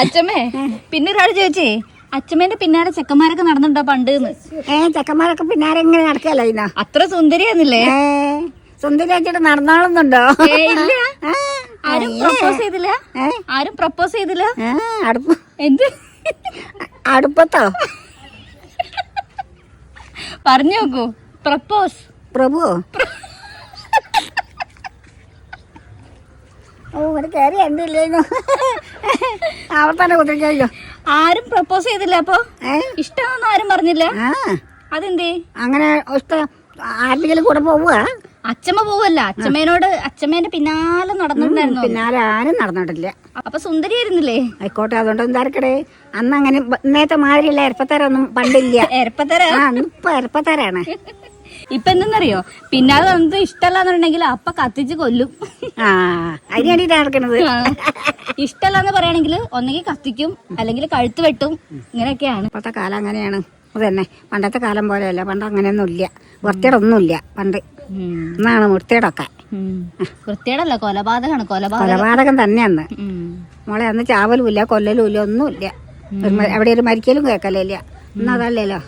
അച്ഛമ്മേ പിന്നെ ഒരാൾ ചോദിച്ചേ അച്ഛമ്മേന്റെ പിന്നാലെ ചെക്കന്മാരൊക്കെ നടന്നുണ്ടോ പണ്ട്? ചെക്കന്മാരൊക്കെ പിന്നാലെ ഇങ്ങനെ നടക്കല്ലോ ഇന്ന അത്ര സുന്ദരിയാന്നില്ലേ? സുന്ദരിയാച്ചിട്ട് നടന്നോളുന്നുണ്ടോ? ഇല്ല. ആരും പ്രപ്പോസ് ചെയ്തില്ല? ആരും പ്രപ്പോസ് ചെയ്തില്ല? എന്ത് അടുപ്പത്തോ പറഞ്ഞു നോക്കൂ. പ്രപ്പോസ് പ്രഭു ഒരു കയറി എന്തില്ലേന്നു അവിടെ തന്നെ കുത്തിരിക്കോ. ആരും പ്രപ്പോസ് ചെയ്തില്ല. അപ്പൊ ഇഷ്ടമാണെന്ന് ആരും പറഞ്ഞില്ല? അതെന്തേ അങ്ങനെ ഇഷ്ടം? ആരുടെങ്കിലും കൂടെ പോവുക? അച്ഛമ്മ പോവല്ല, അച്ഛമ്മേന്റെ പിന്നാലെ നടന്നിട്ടുണ്ടായിരുന്നു. പിന്നാലെ ആരും നടന്നിട്ടില്ല. അപ്പൊ സുന്ദരിയായിരുന്നില്ലേ? ആയിക്കോട്ടെ, അതുകൊണ്ട് എന്താർക്കടേ. അന്ന് അങ്ങനെ ഇന്നത്തെ മാതിരിയുള്ള എരപ്പത്തരൊന്നും പണ്ടില്ല. എരപ്പത്തര ഇപ്പൊ എരപ്പത്തരാണ്. ഇപ്പൊ എന്തെന്നറിയോ, പിന്നാലെ വന്നത് ഇഷ്ടമല്ലാന്നുണ്ടെങ്കിൽ അപ്പ കത്തിച്ച് കൊല്ലും. അതിന് വേണ്ടിട്ടാ നടക്കണത്. ഇഷ്ടമല്ലാന്ന് പറയുകയാണെങ്കിൽ ഒന്നെങ്കിൽ കത്തിക്കും, അല്ലെങ്കിൽ കഴുത്ത് വെട്ടും. ഇങ്ങനെയൊക്കെയാണ് ഇപ്പത്തെ കാലം. അങ്ങനെയാണ്. അതന്നെ, പണ്ടത്തെ കാലം പോലെയല്ല. പണ്ട് അങ്ങനെയൊന്നും ഇല്ല, വൃത്തിയേടൊന്നുമില്ല പണ്ട്. എന്നാണ് വൃത്തിയേടൊക്കെ. വൃത്തിയേടല്ല, കൊലപാതകമാണ്. കൊലപാതകം തന്നെയാന്ന് മോളെ. അന്ന് ചാവലും ഇല്ല, കൊല്ലലും ഇല്ല, ഒന്നുമില്ല. എവിടെ ഒരു മരിക്കലും കേൾക്കലില്ല. എന്നതല്ലല്ലോ.